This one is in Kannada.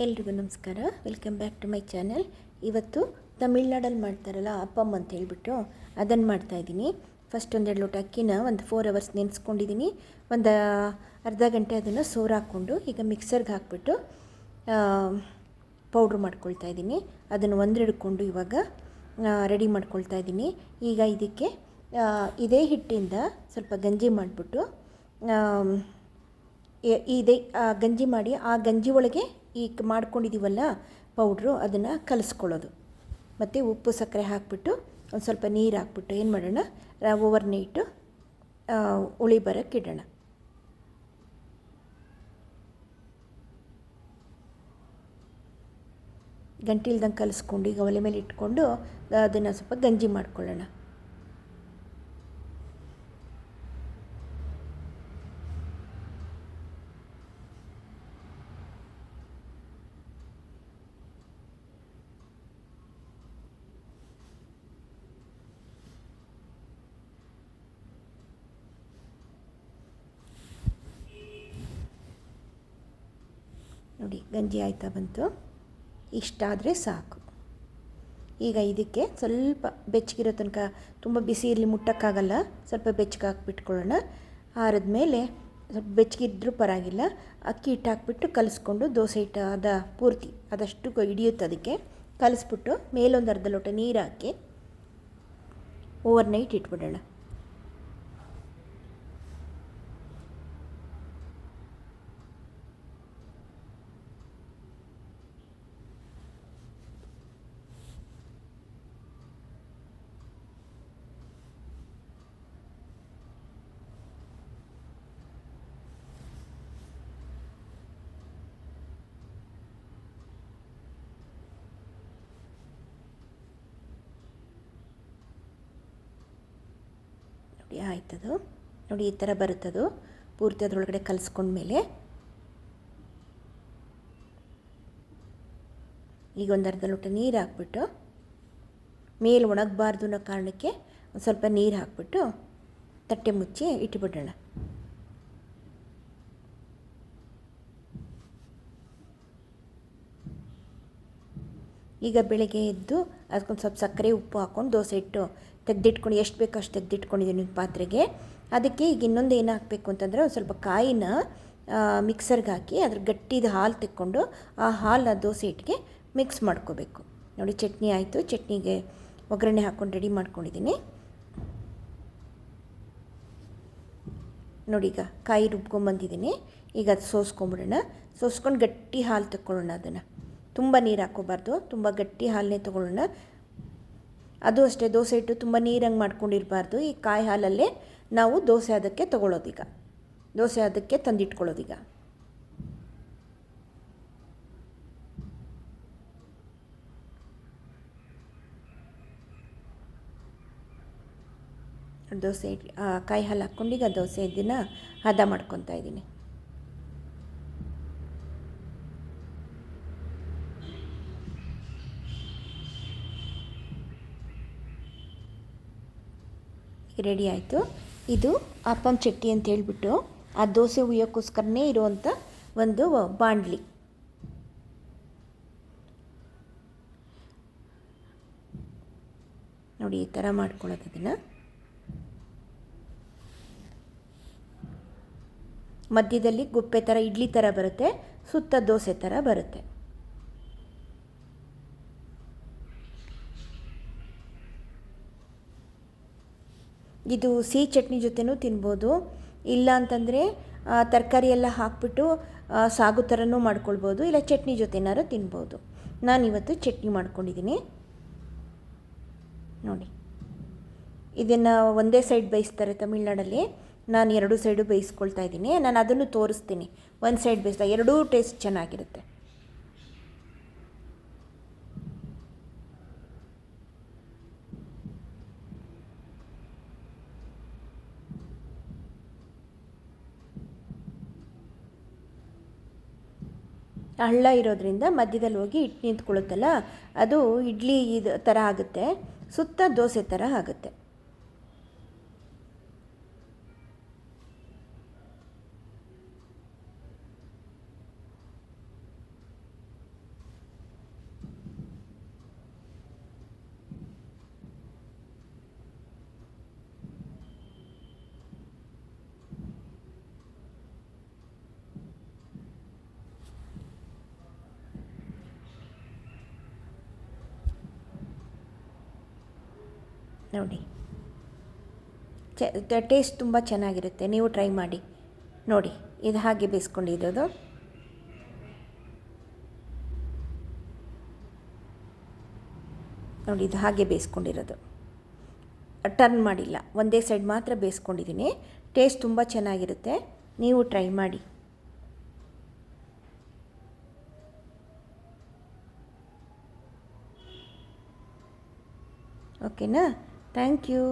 ಎಲ್ರಿಗೂ ನಮಸ್ಕಾರ. Welcome back to my channel. ಇವತ್ತು ತಮಿಳ್ನಾಡಲ್ಲಿ ಮಾಡ್ತಾರಲ್ಲ ಅಪ್ಪಮ್ ಅಂತ ಹೇಳ್ಬಿಟ್ಟು ಅದನ್ನು ಮಾಡ್ತಾಯಿದ್ದೀನಿ. ಫಸ್ಟ್ ಒಂದೆರಡು ಲೋಟ ಅಕ್ಕಿನ ಒಂದು 4 ಅವರ್ಸ್ ನೆನೆಸ್ಕೊಂಡಿದ್ದೀನಿ. ಒಂದು ಅರ್ಧ ಗಂಟೆ ಅದನ್ನು ಸೋರು ಹಾಕ್ಕೊಂಡು ಈಗ ಮಿಕ್ಸರ್ಗೆ ಹಾಕ್ಬಿಟ್ಟು ಪೌಡ್ರ್ ಮಾಡ್ಕೊಳ್ತಾ ಇದ್ದೀನಿ. ಅದನ್ನು ಒಂದೆರಡ್ಕೊಂಡು ಇವಾಗ ರೆಡಿ ಮಾಡ್ಕೊಳ್ತಾ ಇದ್ದೀನಿ. ಈಗ ಇದಕ್ಕೆ ಇದೇ ಹಿಟ್ಟಿಂದ ಸ್ವಲ್ಪ ಗಂಜಿ ಮಾಡಿಬಿಟ್ಟು ಇದೇ ಗಂಜಿ ಮಾಡಿ ಆ ಗಂಜಿ ಒಳಗೆ ಈಗ ಮಾಡ್ಕೊಂಡಿದ್ದೀವಲ್ಲ ಪೌಡ್ರು ಅದನ್ನು ಕಲಿಸ್ಕೊಳ್ಳೋದು. ಮತ್ತು ಉಪ್ಪು ಸಕ್ಕರೆ ಹಾಕಿಬಿಟ್ಟು ಒಂದು ಸ್ವಲ್ಪ ನೀರು ಹಾಕ್ಬಿಟ್ಟು ಏನು ಮಾಡೋಣ, ಓವರ್ ನೈಟು ಉಳಿ ಬರೋಕ್ಕೆ ಇಡೋಣ. ಗಂಟಿಲ್ದಂಗೆ ಕಲಿಸ್ಕೊಂಡು ಈಗ ಒಲೆ ಮೇಲೆ ಇಟ್ಕೊಂಡು ಅದನ್ನು ಸ್ವಲ್ಪ ಗಂಜಿ ಮಾಡ್ಕೊಳ್ಳೋಣ. ನೋಡಿ, ಗಂಜಿ ಆಯ್ತಾ ಬಂತು. ಇಷ್ಟಾದರೆ ಸಾಕು. ಈಗ ಇದಕ್ಕೆ ಸ್ವಲ್ಪ ಬೆಚ್ಚಗಿರೋ ತನಕ, ತುಂಬ ಬಿಸಿ ಇರಲಿ ಮುಟ್ಟಕ್ಕಾಗಲ್ಲ, ಸ್ವಲ್ಪ ಬೆಚ್ಚಗೆ ಹಾಕ್ಬಿಟ್ಕೊಳ್ಳೋಣ. ಆರಿದ ಮೇಲೆ ಸ್ವಲ್ಪ ಬೆಚ್ಚಗಿದ್ರೂ ಪರವಾಗಿಲ್ಲ, ಅಕ್ಕಿ ಹಿಟ್ಟು ಹಾಕ್ಬಿಟ್ಟು ಕಲಿಸ್ಕೊಂಡು ದೋಸೆ ಹಿಟ್ಟು ಪೂರ್ತಿ ಅದಷ್ಟು ಹಿಡಿಯುತ್ತೆ ಅದಕ್ಕೆ ಕಲಿಸ್ಬಿಟ್ಟು ಮೇಲೊಂದು ಅರ್ಧ ಲೋಟ ನೀರು ಹಾಕಿ ಓವರ್ ನೈಟ್ ಇಟ್ಬಿಡೋಣ. ನೋಡಿ ಆಯ್ತದು. ನೋಡಿ ಈ ಥರ ಬರುತ್ತದು ಪೂರ್ತಿ ಅದರೊಳಗಡೆ ಕಲಿಸ್ಕೊಂಡ್ಮೇಲೆ ಈಗ ಒಂದು ಅರ್ಧ ಲೋಟ ನೀರು ಹಾಕ್ಬಿಟ್ಟು ಮೇಲೆ ಒಣಗಬಾರ್ದು ಅನ್ನೋ ಕಾರಣಕ್ಕೆ ಒಂದು ಸ್ವಲ್ಪ ನೀರು ಹಾಕ್ಬಿಟ್ಟು ತಟ್ಟೆ ಮುಚ್ಚಿ ಇಟ್ಟುಬಿಡೋಣ. ಈಗ ಬೆಳಗ್ಗೆ ಎದ್ದು ಅದಕ್ಕೊಂದು ಸ್ವಲ್ಪ ಸಕ್ಕರೆ ಉಪ್ಪು ಹಾಕ್ಕೊಂಡು ದೋಸೆ ಇಟ್ಟು ತೆಗೆದಿಟ್ಕೊಂಡು ಎಷ್ಟು ಬೇಕೋ ಅಷ್ಟು ತೆಗೆದಿಟ್ಕೊಂಡಿದ್ದೀನಿ ಒಂದು ಪಾತ್ರೆಗೆ. ಅದಕ್ಕೆ ಈಗ ಇನ್ನೊಂದು ಏನು ಹಾಕಬೇಕು ಅಂತಂದರೆ ಒಂದು ಸ್ವಲ್ಪ ಕಾಯಿನ ಮಿಕ್ಸರ್ಗೆ ಹಾಕಿ ಅದ್ರ ಗಟ್ಟಿದ ಹಾಲು ತೆಕ್ಕೊಂಡು ಆ ಹಾಲನ್ನ ದೋಸೆ ಹಿಟ್ಟಿಗೆ ಮಿಕ್ಸ್ ಮಾಡ್ಕೋಬೇಕು. ನೋಡಿ ಚಟ್ನಿ ಆಯಿತು. ಚಟ್ನಿಗೆ ಒಗ್ಗರಣೆ ಹಾಕ್ಕೊಂಡು ರೆಡಿ ಮಾಡ್ಕೊಂಡಿದ್ದೀನಿ. ನೋಡಿ ಈಗ ಕಾಯಿ ರುಬ್ಕೊಂಬಂದಿದ್ದೀನಿ. ಈಗ ಅದು ಸೋಸ್ಕೊಂಬಿಡೋಣ. ಸೋಸ್ಕೊಂಡು ಗಟ್ಟಿ ಹಾಲು ತಗೊಳ್ಳೋಣ. ಅದನ್ನು ತುಂಬ ನೀರು ಹಾಕ್ಕೋಬಾರ್ದು, ತುಂಬ ಗಟ್ಟಿ ಹಾಲನ್ನೇ ತೊಗೊಳ್ಳೋಣ. ಅದು ಅಷ್ಟೇ, ದೋಸೆ ಹಿಟ್ಟು ತುಂಬ ನೀರಂಗೆ ಮಾಡ್ಕೊಂಡಿರಬಾರ್ದು. ಈ ಕಾಯಿ ಹಾಲಲ್ಲೇ ನಾವು ದೋಸೆ ಅದಕ್ಕೆ ತೊಗೊಳ್ಳೋದೀಗ, ದೋಸೆ ಅದಕ್ಕೆ ತಂದಿಟ್ಕೊಳ್ಳೋದೀಗ. ದೋಸೆ ಕಾಯಿ ಹಾಲು ಹಾಕ್ಕೊಂಡು ಈಗ ದೋಸೆ ಇದನ್ನು ಹದ ಮಾಡ್ಕೊತಾ ಇದ್ದೀನಿ. ರೆಡಿ ಆಯಿತು. ಇದು ಅಪ್ಪಮ್ ಚಟ್ನಿ ಅಂತ ಹೇಳ್ಬಿಟ್ಟು ಆ ದೋಸೆ ಹುಯ್ಯೋಕ್ಕೋಸ್ಕರನೇ ಇರುವಂಥ ಒಂದು ಬಾಣಲಿ. ನೋಡಿ ಈ ಥರ ಮಾಡ್ಕೊಳ್ಳೋದು. ಅದನ್ನು ಮಧ್ಯದಲ್ಲಿ ಗುಪ್ಪೆ ಥರ ಇಡ್ಲಿ ಥರ ಬರುತ್ತೆ, ಸುತ್ತ ದೋಸೆ ಥರ ಬರುತ್ತೆ. ಇದು ಸಿಹಿ ಚಟ್ನಿ ಜೊತೆನೂ ತಿನ್ಬೋದು, ಇಲ್ಲ ಅಂತಂದರೆ ತರಕಾರಿ ಎಲ್ಲ ಹಾಕ್ಬಿಟ್ಟು ಸಾಗು ಥರನೂ ಮಾಡ್ಕೊಳ್ಬೋದು, ಇಲ್ಲ ಚಟ್ನಿ ಜೊತೆನಾರು ತಿನ್ಬೋದು. ನಾನಿವತ್ತು ಚಟ್ನಿ ಮಾಡ್ಕೊಂಡಿದ್ದೀನಿ. ನೋಡಿ, ಇದನ್ನು ಒಂದೇ ಸೈಡ್ ಬೇಯಿಸ್ತಾರೆ ತಮಿಳ್ನಾಡಲ್ಲಿ. ನಾನು 2 ಸೈಡು ಬೇಯಿಸ್ಕೊಳ್ತಾ ಇದ್ದೀನಿ. ನಾನು ಅದನ್ನು ತೋರಿಸ್ತೀನಿ. ಒಂದು ಸೈಡ್ ಬೇಯಿಸ್ತಾ ಎರಡೂ ಟೇಸ್ಟ್ ಚೆನ್ನಾಗಿರುತ್ತೆ. ಹಳ್ಳ ಇರೋದ್ರಿಂದ ಮಧ್ಯದಲ್ಲಿ ಹೋಗಿ ಹಿಟ್ಟು ನಿಂತ್ಕೊಳ್ಳುತ್ತಲ್ಲ, ಅದು ಇಡ್ಲಿ ಇದು ಥರ ಆಗುತ್ತೆ, ಸುತ್ತ ದೋಸೆ ಥರ ಆಗುತ್ತೆ. ನೋಡಿ, ಟೇಸ್ಟ್ ತುಂಬ ಚೆನ್ನಾಗಿರುತ್ತೆ. ನೀವು ಟ್ರೈ ಮಾಡಿ ನೋಡಿ. ಇದು ಹಾಗೆ ಬೇಯಿಸ್ಕೊಂಡಿರೋದು. ನೋಡಿ, ಇದು ಹಾಗೆ ಬೇಯಿಸ್ಕೊಂಡಿರೋದು, ಟರ್ನ್ ಮಾಡಿಲ್ಲ, ಒಂದೇ ಸೈಡ್ ಮಾತ್ರ ಬೇಯಿಸ್ಕೊಂಡಿದ್ದೀನಿ. ಟೇಸ್ಟ್ ತುಂಬ ಚೆನ್ನಾಗಿರುತ್ತೆ, ನೀವು ಟ್ರೈ ಮಾಡಿ. ಓಕೆನಾ? Thank you.